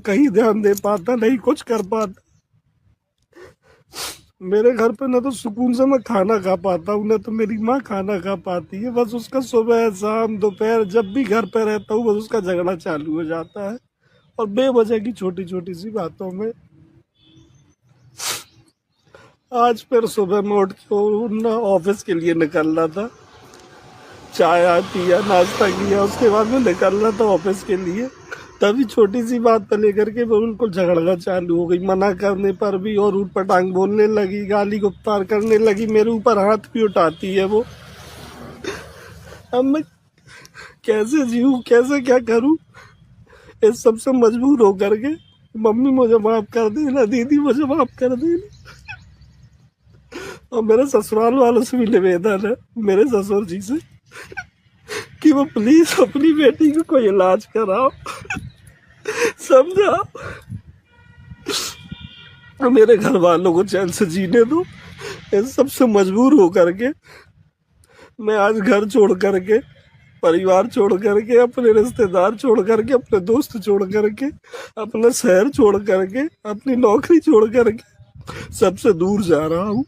कहीं ध्यान दे पाता, नहीं कुछ कर पाता। मेरे घर पे ना तो सुकून से मैं खाना खा पाता हूँ, ना तो मेरी माँ खाना खा पाती है। बस उसका सुबह शाम दोपहर जब भी घर पे रहता हूँ बस उसका झगड़ा चालू हो जाता है, और बेवजह की छोटी छोटी सी बातों में। आज फिर सुबह में उठ के ना ऑफिस के लिए निकल रहा था, चाय आय पिया, नाश्ता किया, उसके बाद में निकल रहा था ऑफिस के लिए। तभी छोटी सी बात पर लेकर के वो उनको झगड़ा चालू हो गई, मना करने पर भी, और ऊट पटांग बोलने लगी, गाली गुप्तार करने लगी, मेरे ऊपर हाथ भी उठाती है वो। अब मैं कैसे जीऊँ, कैसे क्या करूँ, इस सब से मजबूर होकर के मम्मी मुझे माफ कर देना, दीदी मुझे माफ कर देना। और मेरे ससुराल वालों से भी निवेदन है, मेरे ससुर जी से, कि वो प्लीज अपनी बेटी को कोई इलाज कराओ, समझा, मेरे घर वालों को चैन से जीने दो। इस सब से मजबूर होकर के मैं आज घर छोड़ करके, परिवार छोड़ करके, अपने रिश्तेदार छोड़ करके, अपने दोस्त छोड़ करके, अपना शहर छोड़ करके, अपनी नौकरी छोड़ करके सबसे दूर जा रहा हूँ।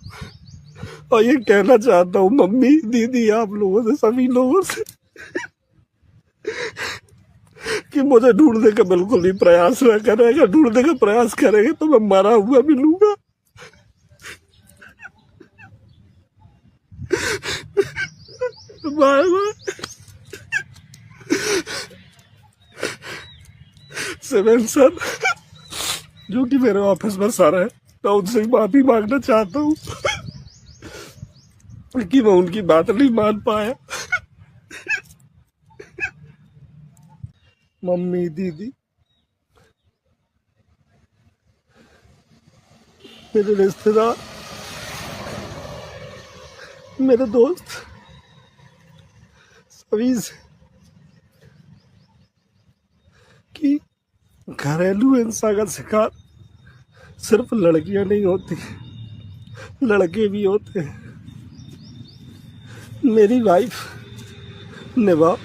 और ये कहना चाहता हूँ मम्मी दीदी आप लोगों से, सभी लोगों से, कि मुझे ढूंढने का बिल्कुल भी प्रयास न करेगा। ढूंढने का प्रयास करेगा तो मैं मरा हुआ मिलूंगा। Bye bye. सेवन सर, जो कि मेरे ऑफिस में सर है, मैं उनसे माफी मांगना चाहता हूँ कि मैं उनकी बात नहीं मान पाया। मम्मी दीदी, मेरे रिश्तेदार, मेरे दोस्त, सभी से कि घरेलू हिंसा का शिकार सिर्फ लड़कियां नहीं होती, लड़के भी होते हैं। मेरी वाइफ निभा,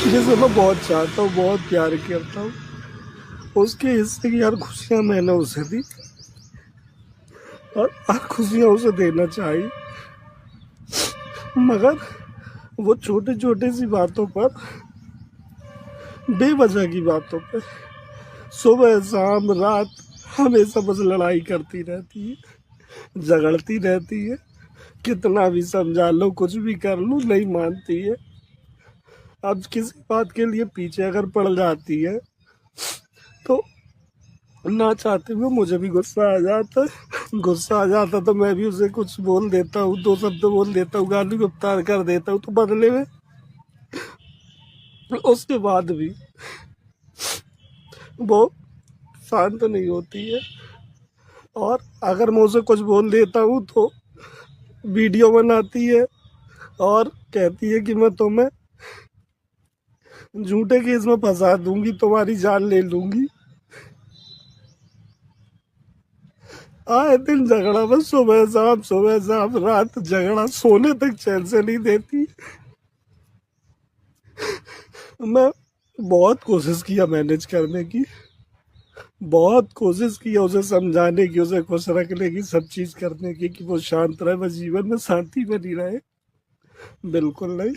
जिसे मैं बहुत चाहता हूँ, बहुत प्यार करता हूँ, उसके हिस्से की हर खुशियाँ मैंने उसे दी, और हर खुशियाँ उसे देना चाहिए। मगर वो छोटी छोटी सी बातों पर, बेवजह की बातों पर सुबह शाम रात हमेशा बस लड़ाई करती रहती है, झगड़ती रहती है। कितना भी समझा लो, कुछ भी कर लो, नहीं मानती है। अब किसी बात के लिए पीछे अगर पड़ जाती है तो ना चाहते हुए मुझे भी गुस्सा आ जाता है। गुस्सा आ जाता तो मैं भी उसे कुछ बोल देता हूँ, दो शब्द बोल देता हूँ, गाली गुप्तार कर देता हूँ, तो बदले में उसके बाद भी वो शांत नहीं होती है। और अगर मैं उसे कुछ बोल देता हूँ तो वीडियो बनाती है और कहती है कि मैं तुम्हें झूठे केस में फंसा दूंगी, तुम्हारी जान ले लूंगी। आए दिन झगड़ा, बस सुबह शाम रात झगड़ा, सोने तक चैन से नहीं देती। मैं बहुत कोशिश किया मैनेज करने की, बहुत कोशिश की उसे समझाने की, उसे खुश रखने की, सब चीज करने की कि वो शांत रहे, वो जीवन में शांति बनी रहे। बिल्कुल नहीं।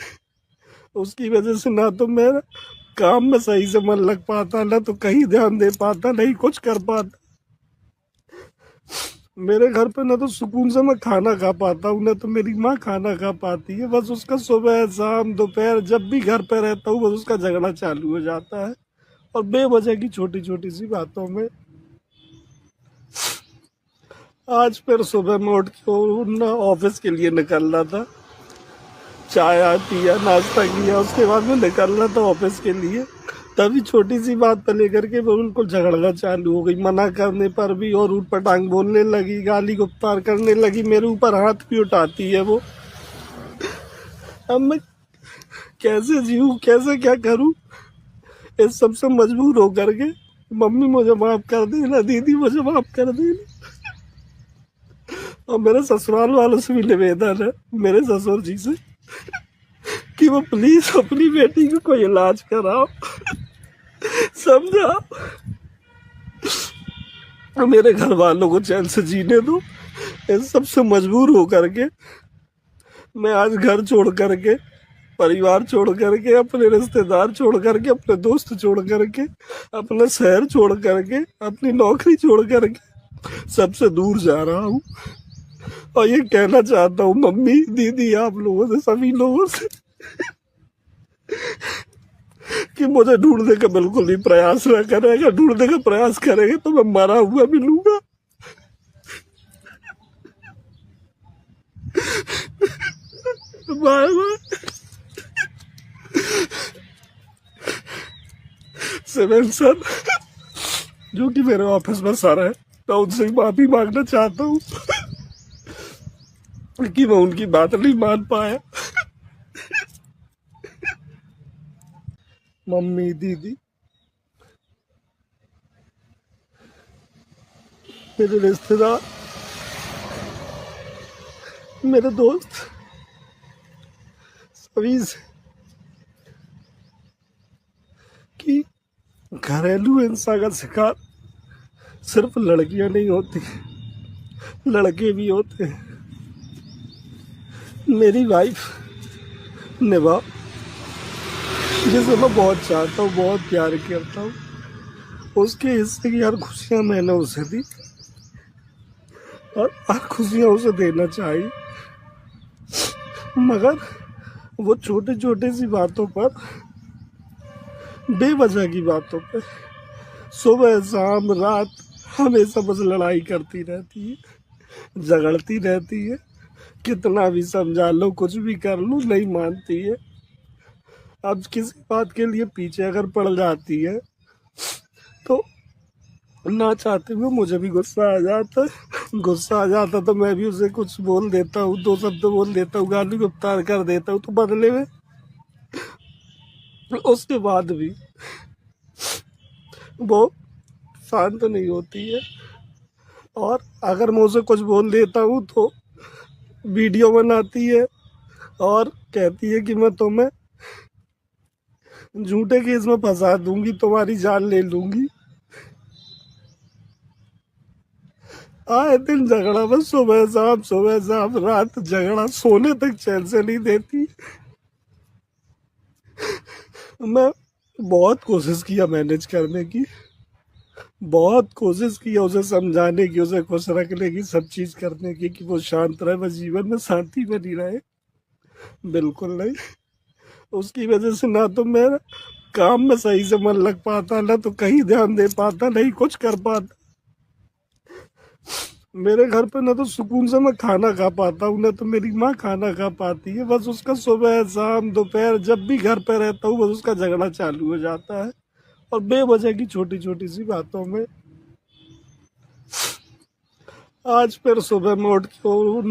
उसकी वजह से ना तो मेरा काम में सही से मन लग पाता, ना तो कहीं ध्यान दे पाता, नहीं कुछ कर पाता। मेरे घर पे ना तो सुकून से मैं खाना खा पाता हूँ, ना तो मेरी माँ खाना खा पाती है। बस उसका सुबह शाम दोपहर जब भी घर पे रहता हूँ बस उसका झगड़ा चालू हो जाता है, और बेवजह की छोटी छोटी सी बातों में। आज फिर सुबह में उठ के ना ऑफिस के लिए निकल रहा था, चाय आय पिया, नाश्ता किया, उसके बाद में निकल रहा था ऑफिस के लिए। तभी छोटी सी बात पर लेकर के वो उनको झगड़ा चालू हो गई, मना करने पर भी, और ऊट पटांग बोलने लगी, गाली गुप्तार करने लगी, मेरे ऊपर हाथ भी उठाती है वो। अब मैं कैसे जीऊँ, कैसे क्या करूँ, इस सब से मजबूर होकर के मम्मी मुझे माफ कर देना, दीदी मुझे माफ कर देना। और मेरे ससुराल वालों से भी निवेदन है, मेरे ससुर जी से, कि वो प्लीज अपनी बेटी को कोई इलाज कराओ, समझा। मेरे घर वालों को चैन से जीने दो। इस सबसे मजबूर हो करके मैं आज घर छोड़ करके, परिवार छोड़ करके, अपने रिश्तेदार छोड़ करके, अपने दोस्त छोड़ करके, अपना शहर छोड़ करके, अपनी नौकरी छोड़ करके सबसे दूर जा रहा हूँ। और ये कहना चाहता हूँ मम्मी, दीदी, आप लोगों से, सभी लोगों से कि मुझे ढूंढने का बिल्कुल भी प्रयास न करेगा। ढूंढने का प्रयास करेगा तो मैं मरा हुआ मिलूंगा। Bye bye. सेवन सर, जो कि मेरे ऑफिस में सर है, मैं उनसे माफी मांगना चाहता हूँ कि मैं उनकी बात नहीं मान पाया। मम्मी, दीदी, मेरे रिश्तेदार, मेरे दोस्त, सभी से कि घरेलू हिंसा का शिकार सिर्फ लड़कियां नहीं होती, लड़के भी होते हैं। मेरी वाइफ निभा, जिसे मैं बहुत चाहता हूँ, बहुत प्यार करता हूँ, उसके हिस्से की हर खुशियां मैंने उसे दी और हर खुशियां उसे देना चाहिए। मगर वो छोटे छोटे सी बातों पर, बेवजह की बातों पर सुबह शाम रात हमेशा बस लड़ाई करती रहती है, झगड़ती रहती है। कितना भी समझा लो, कुछ भी कर लूँ, नहीं मानती है। अब किसी बात के लिए पीछे अगर पड़ जाती है तो ना चाहते हुए मुझे भी गुस्सा आ जाता है। गुस्सा आ जाता तो मैं भी उसे कुछ बोल देता हूँ, दो शब्द बोल देता हूँ, गाली गुप्तार कर देता हूँ, तो बदले में उसके बाद भी वो शांत नहीं होती है। और अगर मैं उसे कुछ बोल देता हूँ तो वीडियो बनाती है और कहती है कि मैं तुम्हें झूठे केस में फंसा दूंगी, तुम्हारी जान ले लूंगी। आए दिन झगड़ा, बस सुबह शाम रात झगड़ा, सोने तक चैन से नहीं देती। मैं बहुत कोशिश किया मैनेज करने की, बहुत कोशिश की उसे समझाने की, उसे खुश रखने की, सब चीज करने की कि वो शांत रहे, वो जीवन में शांति बनी रहे। बिल्कुल नहीं। उसकी वजह से ना तो मेरा काम में सही से मन लग पाता, ना तो कहीं ध्यान दे पाता, नहीं कुछ कर पाता। मेरे घर पे ना तो सुकून से मैं खाना खा पाता हूँ, ना तो मेरी माँ खाना खा पाती है। बस उसका सुबह शाम दोपहर जब भी घर पे रहता हूँ, बस उसका झगड़ा चालू हो जाता है और बेवजह की छोटी छोटी सी बातों में। आज फिर सुबह में उठ के